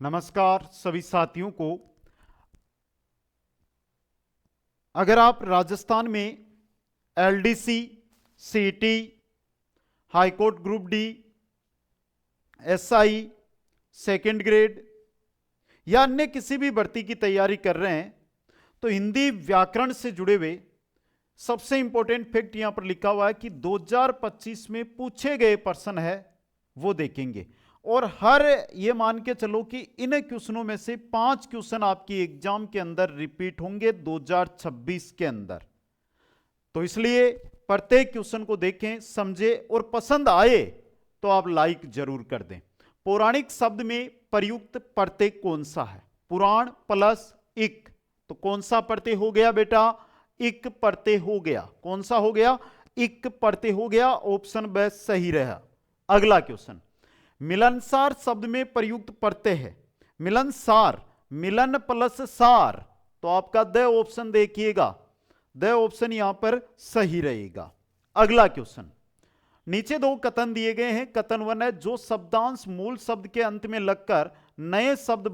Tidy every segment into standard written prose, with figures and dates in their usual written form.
नमस्कार सभी साथियों को। अगर आप राजस्थान में एलडीसी, सीटी, high court group D, SI, second grade या अन्य किसी भी भर्ती की तैयारी कर रहे हैं तो हिंदी व्याकरण से जुड़े हुए सबसे इंपॉर्टेंट फैक्ट यहां पर लिखा हुआ है कि 2025 में पूछे गए प्रश्न है वो देखेंगे। और हर ये मान के चलो कि इन क्वेश्चनों में से 5 क्वेश्चन आपकी एग्जाम के अंदर रिपीट होंगे 2026 के अंदर। तो इसलिए प्रत्येक क्वेश्चन को देखें, समझें और पसंद आए तो आप लाइक जरूर कर दें। पौराणिक शब्द में प्रयुक्त प्रत्यय कौन सा है? पुराण प्लस इक, तो कौन सा प्रत्यय हो गया बेटा? इक प्रत्यय हो गया। कौन सा हो गया? इक प्रत्यय हो गया। ऑप्शन ब सही रहा। अगला क्वेश्चन, मिलनसार शब्द में प्रयुक्त प्रत्यय है। मिलनसार, मिलन प्लस सार, तो आपका द ऑप्शन देखिएगा, द ऑप्शन यहां पर सही रहेगा। अगला क्वेश्चन, नीचे दो कथन दिए गए हैं। कथन 1 है, जो शब्दांश मूल शब्द के अंत में लगकर नए शब्द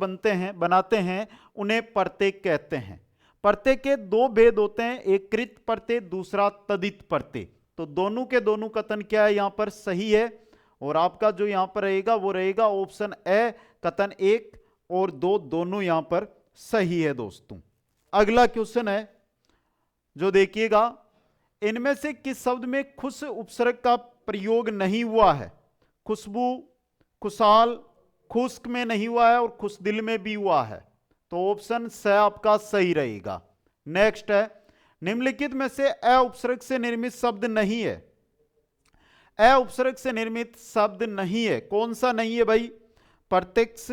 बनाते हैं उन्हें प्रत्यय कहते हैं। प्रत्यय के दो भेद होते हैं, एक कृत प्रत्यय, दूसरा तदित प्रत्यय। तो दोनों के दोनों कथन क्या है? यहां पर सही है। और आपका जो यहां पर रहेगा वो रहेगा ऑप्शन ए, कथन 1 और 2 दोनों यहां पर सही है दोस्तों। अगला क्वेश्चन है जो देखिएगा, इनमें से किस शब्द में खुश उपसर्ग का प्रयोग नहीं हुआ है? खुशबू, खुशहाल, खुश्क में नहीं हुआ है और खुश दिल में भी हुआ है। तो ऑप्शन स आपका सही रहेगा। नेक्स्ट है, निम्नलिखित में से अ उपसर्ग से निर्मित शब्द नहीं है। अ उपसर्ग से निर्मित शब्द नहीं है। कौन सा नहीं है भाई? प्रत्यक्ष,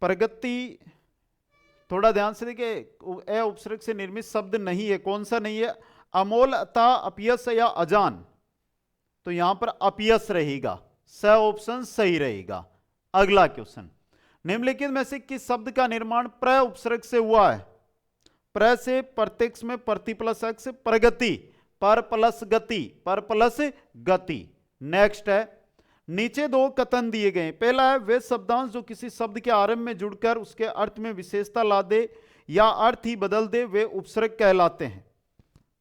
प्रगति, थोड़ा ध्यान से देखिए, अ उपसर्ग से निर्मित शब्द नहीं है। कौन सा नहीं है? अमोल, अता, अपयस या अजान, तो यहां पर अपयस रहेगा। स ऑप्शन सही रहेगा। अगला क्वेश्चन, निम्नलिखित में से किस शब्द का निर्माण प्र उपसर्ग से हुआ है? प्र से प्रत्यक्ष में प्रति प्लस एक्स, प्रगति, पर प्लस गति, पर प्लस गति। नेक्स्ट है, नीचे दो कथन दिए गए। पहला है, वे शब्दांश जो किसी शब्द के आरंभ में जुड़कर उसके अर्थ में विशेषता ला दे या अर्थ ही बदल दे वे उपसर्ग कहलाते हैं।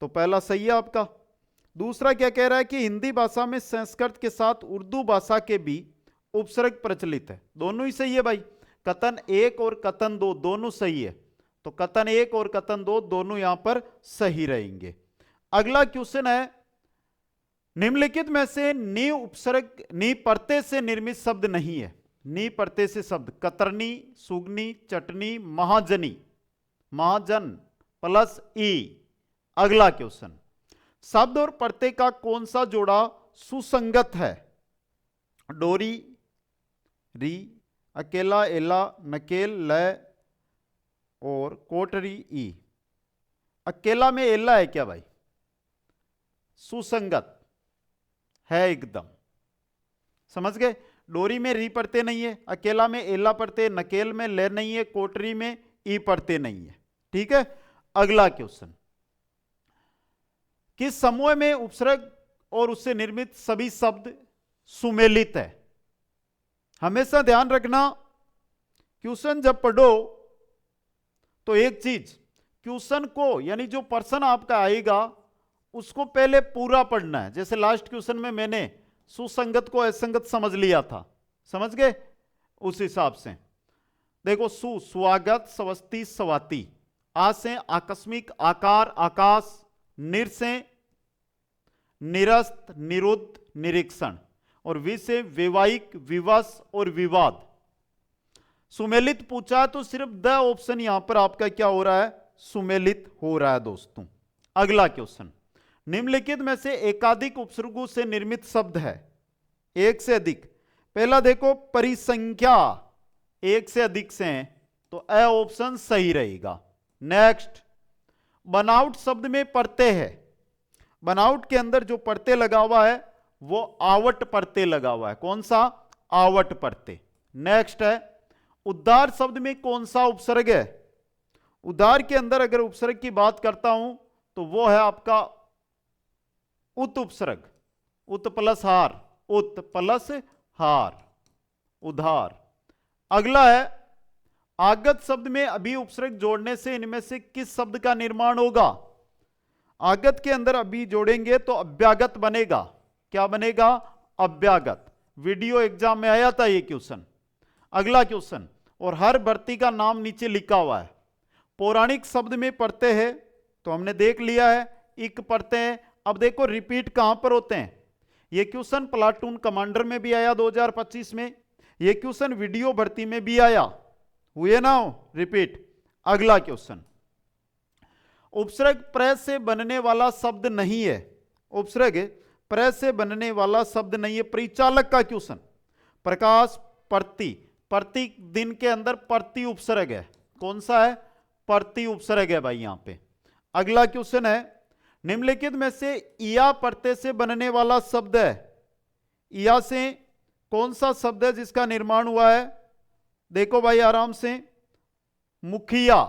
तो पहला सही है आपका। दूसरा क्या कह रहा है कि हिंदी भाषा में संस्कृत के साथ उर्दू भाषा के भी उपसर्ग प्रचलित है। दोनों ही सही है भाई। कथन 1 और कथन 2 दोनों सही है। तो कथन 1 और कथन 2 दोनों यहां पर सही रहेंगे। अगला क्वेश्चन है, निम्नलिखित में से नी उपसर्ग, नी प्रत्यय से निर्मित शब्द नहीं है। नी प्रत्यय से शब्द कतरनी, सुगनी, चटनी, महाजनी, महाजन प्लस ई। अगला क्वेश्चन, शब्द और प्रत्यय का कौन सा जोड़ा सुसंगत है? डोरी, री, अकेला, एला, नकेल, लय और कोटरी, ई। अकेला में एला है क्या भाई? सुसंगत है एकदम, समझ गए। डोरी में री प्रत्यय नहीं है, अकेला में एला प्रत्यय, नकेल में ले नहीं है, कोटरी में ई प्रत्यय नहीं है। ठीक है। अगला क्वेश्चन, किस समूह में उपसर्ग और उससे निर्मित सभी शब्द सुमेलित है? हमेशा ध्यान रखना, क्वेश्चन जब पढ़ो तो एक चीज, क्वेश्चन को यानी जो प्रश्न आपका आएगा उसको पहले पूरा पढ़ना है। जैसे लास्ट क्वेश्चन में मैंने सुसंगत को असंगत समझ लिया था, समझ गए? उस हिसाब से देखो, सु स्वागत, स्वस्ति, स्वाति, आ से आकस्मिक, आकार, आकाश, निर से निरस्त, निरुद्ध, निरीक्षण, और वि से वैवाहिक, विवश और विवाद। सुमेलित पूछा तो सिर्फ द ऑप्शन यहां पर आपका क्या हो रहा है? सुमेलित हो रहा है दोस्तों। अगला क्वेश्चन, निम्नलिखित में से एकाधिक उपसर्गों से निर्मित शब्द है। एक से अधिक। पहला देखो, परिसंख्या एक से अधिक से हैं, तो अ ऑप्शन सही रहेगा। नेक्स्ट, बनावट शब्द में प्रत्यय है। बनावट के अंदर जो प्रत्यय लगा हुआ है वो आवट प्रत्यय लगा हुआ है। कौन सा? आवट प्रत्यय। नेक्स्ट है, उद्धार शब्द में कौन सा उपसर्ग है? उद्धार के अंदर अगर उपसर्ग की बात करता हूं तो वो है आपका उत उपसर्ग, उत प्लस हार, उत प्लस हार, उधार। अगला है, आगत शब्द में अभी उपसर्ग जोड़ने से इनमें से किस शब्द का निर्माण होगा? आगत के अंदर अभी जोड़ेंगे तो अव्यागत बनेगा। क्या बनेगा? अव्यागत। वीडियो एग्जाम में आया था ये क्वेश्चन। अगला क्वेश्चन, और हर भर्ती का नाम नीचे लिखा हुआ है। पौराणिक शब्द में पढ़ते हैं तो हमने देख लिया है, इक पढ़ते हैं। अब देखो रिपीट कहां पर होते हैं। ये क्वेश्चन प्लाटून कमांडर में भी आया 2025 में, ये क्वेश्चन वीडियो भर्ती में भी आया, हुए ना हो रिपीट। अगला क्वेश्चन, उपसर्ग प्र से बनने वाला शब्द नहीं है। उपसर्ग प्र से बनने वाला शब्द नहीं है। परिचालक का क्वेश्चन, प्रकाश, प्रति, प्रति दिन के अंदर प्रति उपसर्ग है। कौन सा है? प्रति उपसर्ग है भाई यहां पे। अगला क्वेश्चन है, निम्नलिखित में से इया प्रत्यय से बनने वाला शब्द है। इया से कौन सा शब्द है जिसका निर्माण हुआ है? देखो भाई आराम से, मुखिया,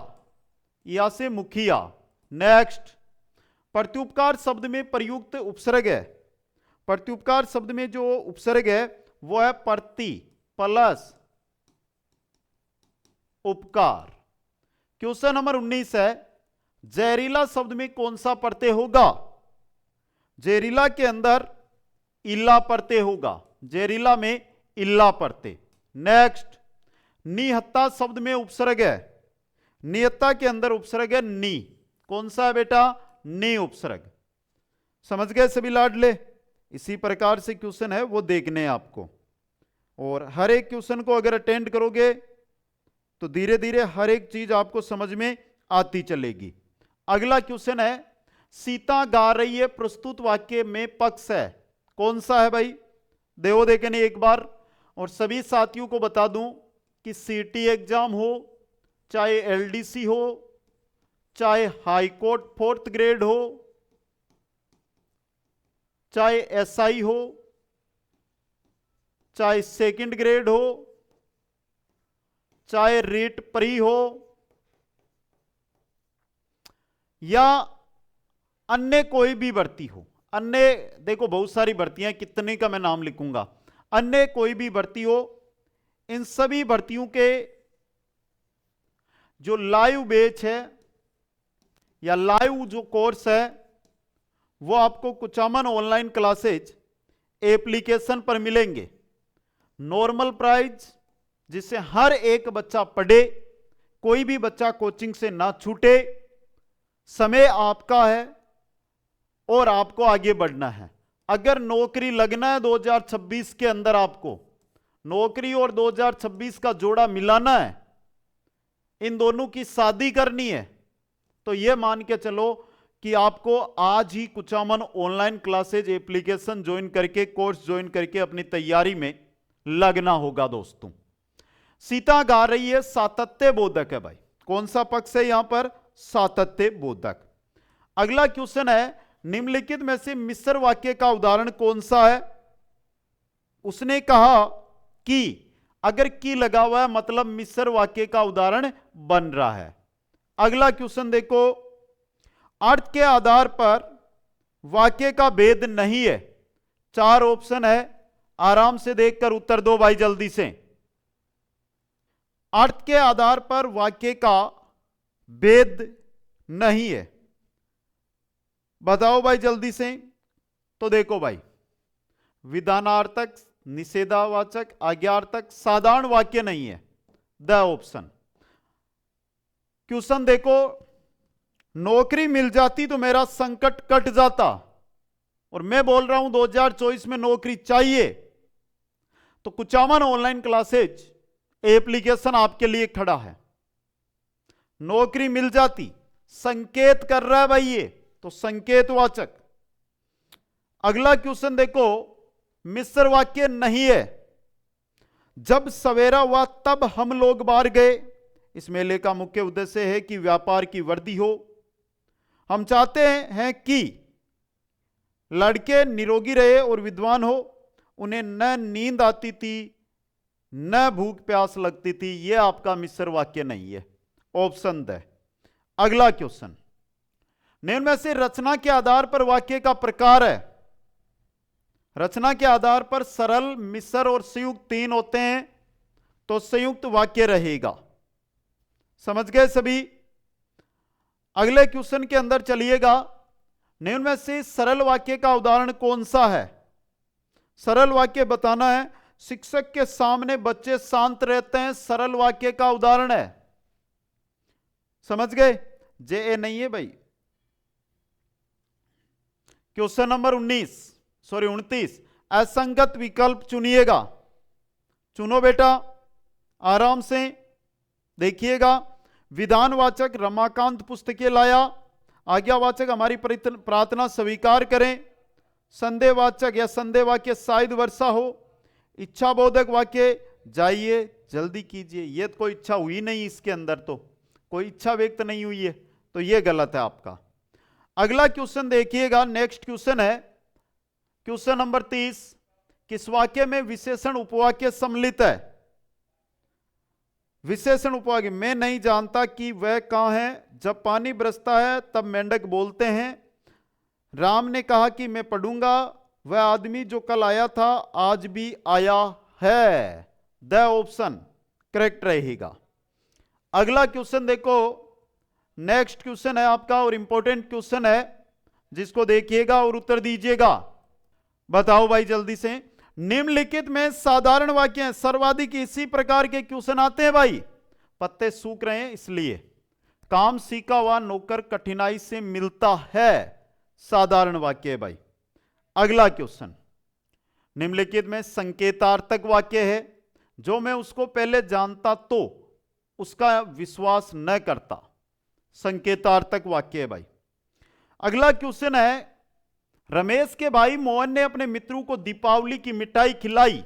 इया से मुखिया। नेक्स्ट, प्रत्युपकार शब्द में प्रयुक्त उपसर्ग है। प्रत्युपकार शब्द में जो उपसर्ग है वो है प्रति प्लस उपकार। क्वेश्चन नंबर 19 है, जहरीला शब्द में कौन सा प्रत्यय होगा? जहरीला के अंदर इल्ला प्रत्यय होगा। जहरीला में इल्ला प्रत्यय। नेक्स्ट, निहत्ता शब्द में उपसर्ग है। निहत्ता के अंदर उपसर्ग है नी। कौन सा है बेटा? नी उपसर्ग। समझ गए सभी लाडले? इसी प्रकार से क्वेश्चन है वो देखने हैं आपको, और हर एक क्वेश्चन को अगर अटेंड करोगे तो धीरे धीरे हर एक चीज आपको समझ में आती चलेगी। अगला क्वेश्चन है, सीता गा रही है प्रस्तुत वाक्य में पक्ष है। कौन सा है भाई? देखो देखने एक बार। और सभी साथियों को बता दूं कि सीटी एग्जाम हो, चाहे एलडीसी हो, चाहे हाई कोर्ट 4th ग्रेड हो, चाहे एसआई हो, चाहे 2nd ग्रेड हो, चाहे रीट प्री हो, या अन्य कोई भी भर्ती हो। अन्य देखो बहुत सारी भर्तियां, कितने का मैं नाम लिखूंगा। अन्य कोई भी भर्ती हो, इन सभी भर्तियों के जो लाइव बैच है या लाइव जो कोर्स है वो आपको कुचामन ऑनलाइन क्लासेज एप्लीकेशन पर मिलेंगे। नॉर्मल प्राइस, जिससे हर एक बच्चा पढ़े, कोई भी बच्चा कोचिंग से ना छूटे। समय आपका है और आपको आगे बढ़ना है। अगर नौकरी लगना है 2026 के अंदर, आपको नौकरी और 2026 का जोड़ा मिलाना है, इन दोनों की शादी करनी है, तो यह मान के चलो कि आपको आज ही Kuchaman online classes application join करके, कोर्स ज्वाइन करके अपनी तैयारी में लगना होगा दोस्तों। सीता गा रही है सातत्य बोधक है भाई। कौन सा पक्ष है यहां पर? सातत्य बोधक। अगला क्वेश्चन है, निम्नलिखित में से मिश्र वाक्य का उदाहरण कौन सा है? उसने कहा कि, अगर की लगा हुआ है मतलब मिश्र वाक्य का उदाहरण बन रहा है। अगला क्वेश्चन देखो, अर्थ के आधार पर वाक्य का भेद नहीं है। 4 ऑप्शन है, आराम से देखकर उत्तर दो भाई जल्दी से। अर्थ के आधार पर वाक्य का भेद नहीं है, बताओ भाई जल्दी से। तो देखो भाई, विधानार्थक, निषेधावाचक, आज्ञार्थक, साधारण वाक्य नहीं है। The option. क्वेश्चन देखो, नौकरी मिल जाती तो मेरा संकट कट जाता, और मैं बोल रहा हूं 2024 में नौकरी चाहिए, तो कुचामन ऑनलाइन क्लासेज एप्लीकेशन आपके लिए खड़ा है। नौकरी मिल जाती, संकेत कर रहा है भाई ये, तो संकेतवाचक। अगला क्वेश्चन देखो, मिश्र वाक्य नहीं है। जब सवेरा हुआ तब हम लोग बाहर गए। इस मेले का मुख्य उद्देश्य है कि व्यापार की वृद्धि हो। हम चाहते हैं कि लड़के निरोगी रहे और विद्वान हो। उन्हें न नींद आती थी न भूख प्यास लगती थी। यह आपका मिश्र वाक्य नहीं है, ऑप्शन द। अगला क्वेश्चन, निम्न में से रचना के आधार पर वाक्य का प्रकार है। रचना के आधार पर सरल, मिश्र और संयुक्त 3 होते हैं। तो संयुक्त वाक्य रहेगा। समझ गए सभी? अगले क्वेश्चन के अंदर चलिएगा। निम्न में से सरल वाक्य का उदाहरण कौन सा है? सरल वाक्य बताना है। शिक्षक के सामने बच्चे शांत रहते हैं, सरल वाक्य का उदाहरण है। समझ गए? जे ए नहीं है भाई। क्वेश्चन नंबर 29 असंगत विकल्प चुनिएगा। चुनो बेटा, आराम से देखिएगा। विधानवाचक रमाकांत पुस्तकें लाया। आज्ञावाचक हमारी प्रार्थना स्वीकार करें। संदेहवाचक या संदेह वाक्य शायद वर्षा हो। इच्छा बोधक वाक्य जाइए जल्दी कीजिए। ये तो कोई इच्छा हुई नहीं, इसके अंदर तो कोई इच्छा व्यक्त नहीं हुई है, तो ये गलत है आपका। अगला क्वेश्चन देखिएगा। नेक्स्ट क्वेश्चन है क्वेश्चन नंबर 30। किस वाक्य में विशेषण उपवाक्य सम्मिलित है? विशेषण उपवाक्य, मैं नहीं जानता कि वह कहां है। जब पानी बरसता है तब मेंढक बोलते हैं। राम ने कहा कि मैं पढ़ूंगा। वह आदमी जो कल आया था आज भी आया है। द ऑप्शन करेक्ट रहेगा। अगला क्वेश्चन देखो। नेक्स्ट क्वेश्चन है आपका और इंपॉर्टेंट क्वेश्चन है, जिसको देखिएगा और उत्तर दीजिएगा। बताओ भाई जल्दी से। निम्नलिखित में साधारण वाक्य हैं। सर्वाधिक इसी प्रकार के क्वेश्चन आते हैं भाई। पत्ते सूख रहे हैं इसलिए। काम सीखा हुआ नौकर कठिनाई से मिलता है। साधारण वाक्य है भाई। अगला क्वेश्चन, निम्नलिखित में संकेतार्थक वाक्य है। जो मैं उसको पहले जानता तो उसका विश्वास न करता। संकेतार्थक वाक्य है भाई। अगला क्वेश्चन है, रमेश के भाई मोहन ने अपने मित्रों को दीपावली की मिठाई खिलाई।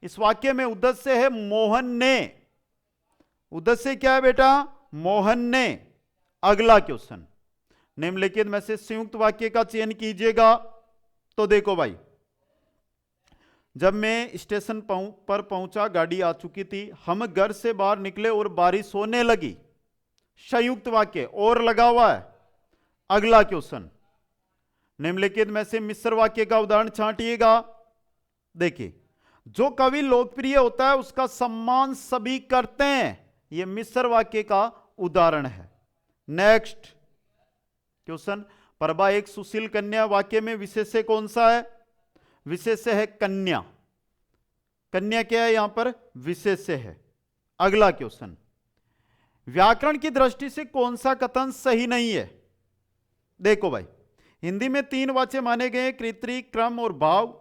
इस वाक्य में उद्देश्य है मोहन ने। उद्देश्य क्या है बेटा? मोहन ने। अगला क्वेश्चन, निम्नलिखित में से संयुक्त वाक्य का चयन कीजिएगा। तो देखो भाई, जब मैं स्टेशन पर पहुंचा गाड़ी आ चुकी थी। हम घर से बाहर निकले और बारिश होने लगी। संयुक्त वाक्य और लगा हुआ है। अगला क्वेश्चन, निम्नलिखित में से मिश्र वाक्य का उदाहरण छांटिएगा। देखिए, जो कवि लोकप्रिय होता है उसका सम्मान सभी करते हैं। यह मिश्र वाक्य का उदाहरण है। नेक्स्ट क्वेश्चन, प्रभा एक सुशील कन्या। वाक्य में विशेष्य कौन सा है? विशेष्य है कन्या। कन्या क्या है यहां पर? विशेष्य है। अगला क्वेश्चन, व्याकरण की दृष्टि से कौन सा कथन सही नहीं है? देखो भाई, हिंदी में 3 वाच्य माने गए, कृति, क्रम और भाव।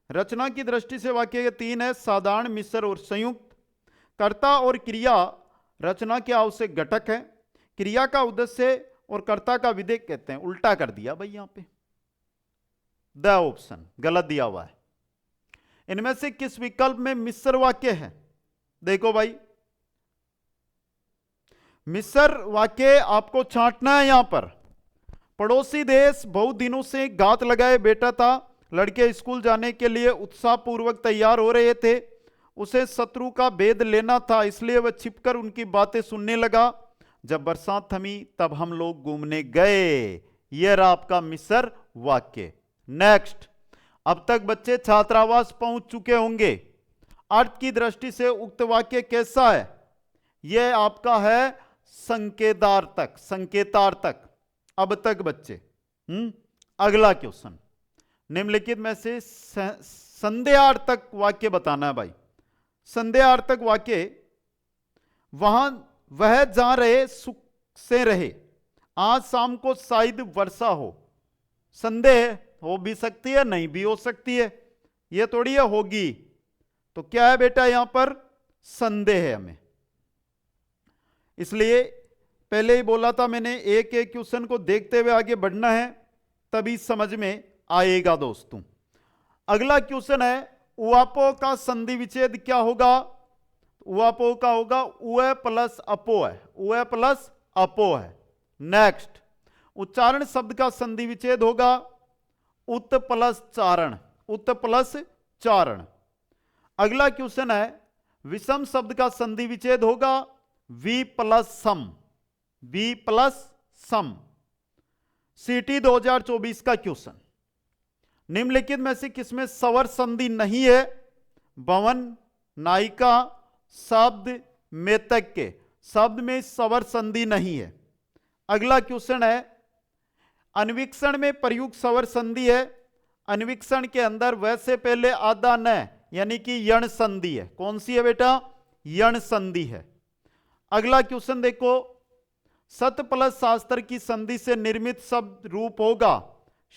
रचना की दृष्टि से वाक्य के 3 है, साधारण, मिश्र और संयुक्त। कर्ता और क्रिया रचना के आवश्यक घटक है। क्रिया का उद्देश्य और कर्ता का विधेय कहते हैं। उल्टा कर दिया भाई यहां पे। द ऑप्शन गलत दिया हुआ है। इनमें से किस विकल्प में मिश्र वाक्य है? देखो भाई, मिश्र वाक्य आपको छांटना है यहां पर। पड़ोसी देश बहुत दिनों से घात लगाए बैठा था। लड़के स्कूल जाने के लिए उत्साहपूर्वक तैयार हो रहे थे। उसे शत्रु का भेद लेना था, इसलिए वह छिपकर उनकी बातें सुनने लगा। जब बरसात थमी तब हम लोग घूमने गए। यह रहा आपका मिश्र वाक्य। नेक्स्ट, अब तक बच्चे छात्रावास पहुंच चुके होंगे। अर्थ की दृष्टि से उक्त वाक्य कैसा है? यह आपका है संकेतार्थक। संकेतार्थक। अब तक बच्चे। अगला क्वेश्चन, निम्नलिखित में से संदेहार्थक वाक्य बताना है भाई। संदेहार्थक वाक्य, वह जहां रहे सुख से रहे। आज शाम को शायद वर्षा हो। संदेह हो भी सकती है, नहीं भी हो सकती है। यह थोड़ी है होगी। तो क्या है बेटा यहां पर? संदेह है हमें। इसलिए पहले ही बोला था मैंने, एक एक क्वेश्चन को देखते हुए आगे बढ़ना है, तभी समझ में आएगा दोस्तों। अगला क्वेश्चन है, उआपो का संधि विच्छेद क्या होगा? उआपो का होगा उए प्लस अपो है। उए प्लस अपो है। नेक्स्ट, उच्चारण शब्द का संधि विच्छेद होगा उत प्लस चारण। उत प्लस चारण। अगला क्वेश्चन है, विषम शब्द का संधि विच्छेद होगा वी प्लस सम। वी प्लस सम। सीटी 2024 का क्वेश्चन, निम्नलिखित में से किसमें स्वर संधि नहीं है? भवन, नायिका, शब्द मेतक के, शब्द में स्वर संधि नहीं है। अगला क्वेश्चन है, अन्वीक्षण में प्रयुक्त स्वर संधि है, अन्वीक्षण के अंदर वैसे पहले आधा न यानी कि यण संधि है। कौन सी है बेटा? यण संधि है। अगला क्वेश्चन देखो, सत प्लस शास्त्र की संधि से निर्मित शब्द रूप होगा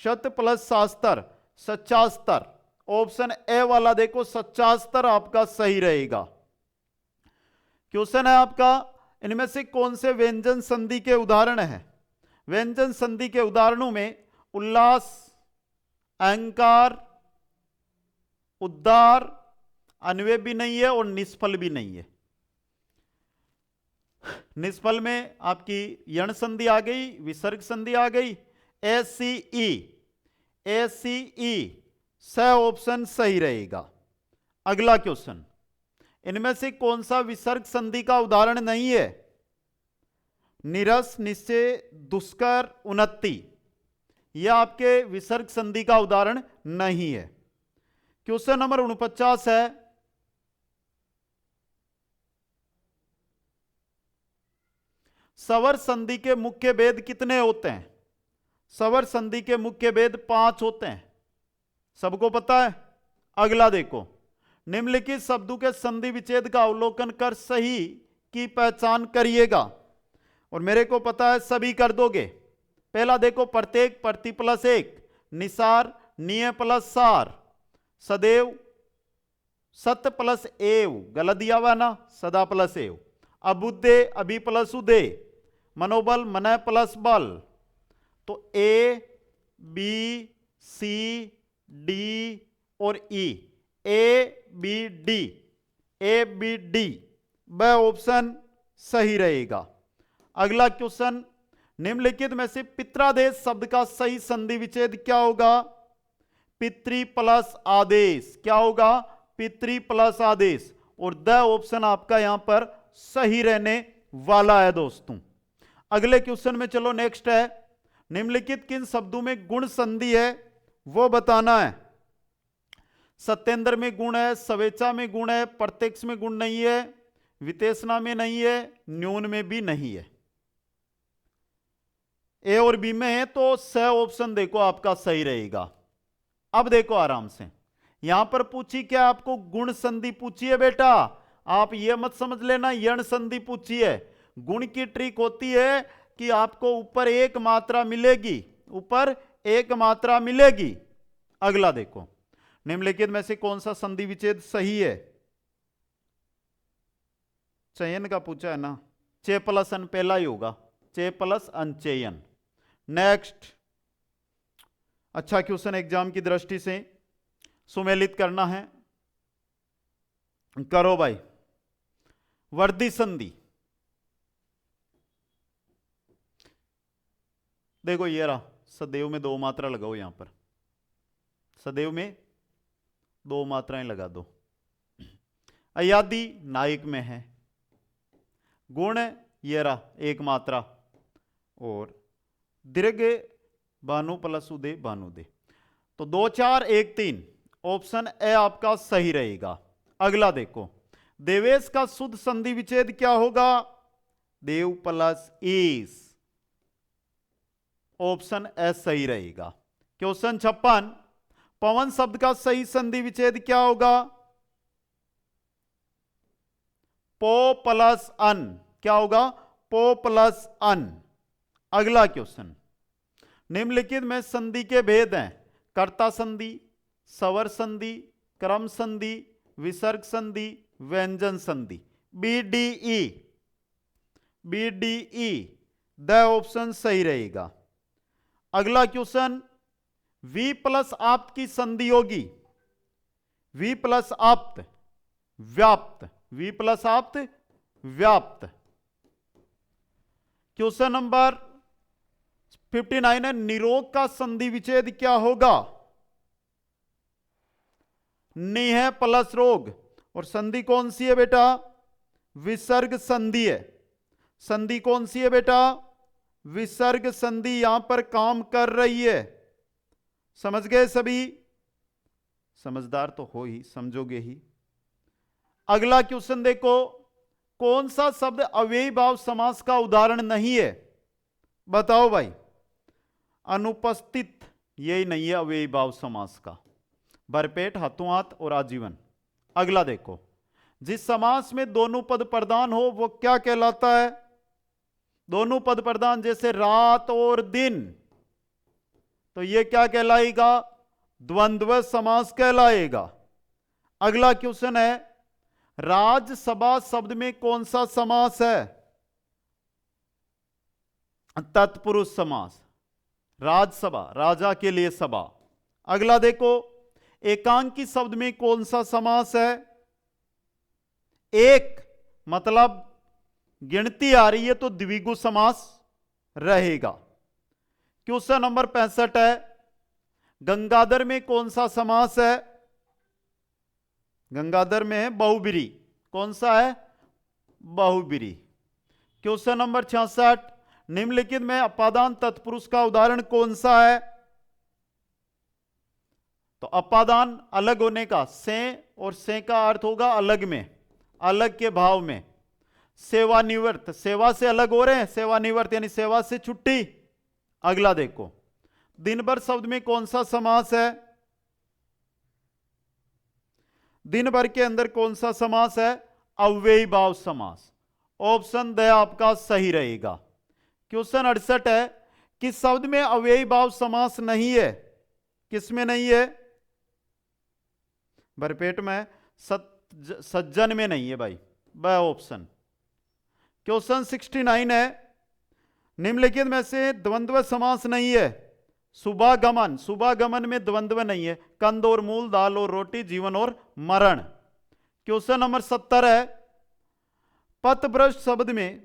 शत प्लस शास्त्र सच्चास्तर। ऑप्शन ए वाला देखो सच्चास्तर आपका सही रहेगा। क्वेश्चन है आपका, इनमें से कौन से व्यंजन संधि के उदाहरण हैं? व्यंजन संधि के उदाहरणों में उल्लास, अहंकार, उद्गार, अन्वय भी नहीं है और निष्फल भी नहीं है। निष्फल में आपकी यण संधि आ गई, विसर्ग संधि आ गई, एसीई स ऑप्शन सही रहेगा। अगला क्वेश्चन, इनमें से कौन सा विसर्ग संधि का उदाहरण नहीं है? निरस, निश्चय, दुष्कर, उन्नति, यह आपके विसर्ग संधि का उदाहरण नहीं है। क्वेश्चन नंबर 49 है, स्वर संधि के मुख्य भेद कितने होते हैं? स्वर संधि के मुख्य भेद 5 होते हैं, सबको पता है। अगला देखो, निम्नलिखित शब्दों के संधि विच्छेद का अवलोकन कर सही की पहचान करिएगा। और मेरे को पता है सभी कर दोगे। पहला देखो, प्रत्येक प्रति प्लस एक, निसार निय प्लस सार, सदैव सत्य प्लस एव, गलत दिया हुआ ना, सदा प्लस एव, अबुद्धे अभी प्लस उदय, मनोबल मन प्लस बल। तो ए बी सी डी और ई, ए बी डी वह ऑप्शन सही रहेगा। अगला क्वेश्चन, निम्नलिखित में से पित्रादेश शब्द का सही संधि विच्छेद क्या होगा? पितृ प्लस आदेश। क्या होगा? पितृ प्लस आदेश। और द ऑप्शन आपका यहां पर सही रहने वाला है दोस्तों। अगले क्वेश्चन में चलो, नेक्स्ट है, निम्नलिखित किन शब्दों में गुण संधि है वो बताना है। सत्येंद्र में गुण है, सवेचा में गुण है, प्रत्यक्ष में गुण नहीं है, वितेषणा में नहीं है, न्यून में भी नहीं है। ए और बी में है तो स ऑप्शन देखो आपका सही रहेगा। अब देखो आराम से, यहां पर पूछी क्या? आपको गुण संधि पूछी है बेटा। आप ये मत समझ लेना यण संधि पूछी है। गुण की ट्रिक होती है कि आपको ऊपर एक मात्रा मिलेगी, ऊपर एक मात्रा मिलेगी। अगला देखो, निम्नलिखित में से कौन सा संधि विच्छेद सही है? चयन का पूछा है ना, चे प्लस अन पहला ही होगा, चे प्लस अनचयन। नेक्स्ट, अच्छा क्वेश्चन एग्जाम की दृष्टि से सुमेलित करना है, करो भाई। वर्दी संधि, देखो ये रहा, सदैव में 2 मात्रा लगाओ, यहां पर सदैव में 2 मात्राएं लगा दो। अयादि नायक में है, गुण ये रहा 1 मात्रा, और दीर्घ भानु प्लस उदय भानुदे। तो 2 4 1 3 ऑप्शन ए आपका सही रहेगा। अगला देखो, देवेश का शुद्ध संधि विच्छेद क्या होगा? देव प्लस ईस, ऑप्शन ए सही रहेगा। क्वेश्चन 56, पवन शब्द का सही संधि विच्छेद क्या होगा? पो प्लस अन। क्या होगा? पो प्लस अन। अगला क्वेश्चन, निम्नलिखित में संधि के भेद हैं, कर्ता संधि, स्वर संधि, क्रम संधि, विसर्ग संधि, व्यंजन संधि। बीडीई द ऑप्शन सही रहेगा। अगला क्वेश्चन, वी प्लस आप्त की संधि होगी, वी प्लस आप्त व्याप्त, वी प्लस आप्त व्याप्त। क्वेश्चन नंबर 59 है, निरोग का संधि विच्छेद क्या होगा? निह प्लस रोग। और संधि कौन सी है बेटा? विसर्ग संधि है। संधि कौन सी है बेटा? विसर्ग संधि यहां पर काम कर रही है। समझ गए सभी? समझदार तो हो ही, समझोगे ही। अगला क्वेश्चन देखो, कौन सा शब्द अव्ययी भाव समास का उदाहरण नहीं है? बताओ भाई। अनुपस्थित, यही नहीं है अव्ययी भाव समास का। भरपेट, हाथों हाथ और आजीवन। अगला देखो, जिस समास में दोनों पद प्रधान हो वो क्या कहलाता है? दोनों पद प्रधान, जैसे रात और दिन, तो ये क्या कहलाएगा? द्वंद्व समास कहलाएगा। अगला क्वेश्चन है, राजसभा शब्द में कौन सा समास है? तत्पुरुष समास। राजसभा, राजा के लिए सभा। अगला देखो, एकांकी शब्द में कौन सा समास है? एक, मतलब गिनती आ रही है तो द्विगु समास रहेगा। क्वेश्चन नंबर 65 है, गंगाधर में कौन सा समास है? गंगाधर में है बहुब्रीहि। कौन सा है? बहुब्रीहि। क्वेश्चन नंबर 66, निम्नलिखित में अपादान तत्पुरुष का उदाहरण कौन सा है? तो अपादान अलग होने का, से और से का अर्थ होगा अलग में, अलग के भाव में। सेवानिवृत्त, सेवा से अलग हो रहे हैं, सेवानिवृत्त यानी सेवा से छुट्टी। अगला देखो, दिन भर शब्द में कौन सा समास है? दिन भर के अंदर कौन सा समास है? अव्ययी भाव समास। ऑप्शन द आपका सही रहेगा। क्वेश्चन 68 है, किस शब्द में अव्ययी भाव समास नहीं है? किसमें नहीं है? भरपेट में, सज्जन में नहीं है भाई, वह ऑप्शन। क्वेश्चन 69 है, निम्नलिखित में से द्वंद्व समास नहीं है? शुभागमन, शुभागमन में द्वंद्व नहीं है। कंद और मूल, दाल और रोटी, जीवन और मरण। क्वेश्चन नंबर 70 है, पथभ्रष्ट शब्द में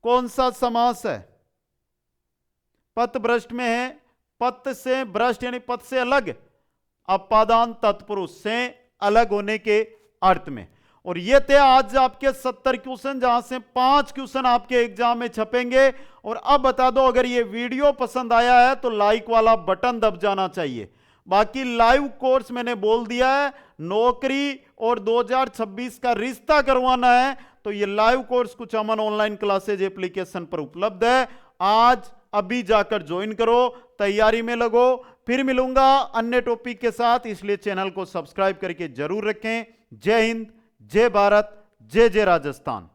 कौन सा समास है? पथभ्रष्ट में है पथ से भ्रष्ट यानी पथ से अलग, अपादान तत्पुरुष से अलग होने के अर्थ में। और ये थे आज आपके 70 क्वेश्चन, जहां से 5 क्वेश्चन आपके एग्जाम में छपेंगे। और अब बता दो, अगर ये वीडियो पसंद आया है तो लाइक वाला बटन दब जाना चाहिए। बाकी लाइव कोर्स मैंने बोल दिया है, नौकरी और 2026 का रिश्ता करवाना है तो ये लाइव कोर्स कुछ अमन ऑनलाइन क्लासेज एप्लीकेशन पर उपलब्ध है। आज अभी जाकर ज्वाइन करो, तैयारी में लगो। फिर मिलूंगा अन्य टॉपिक के साथ, इसलिए चैनल को सब्सक्राइब करके जरूर रखें। जय हिंद, जय भारत, जय जय राजस्थान।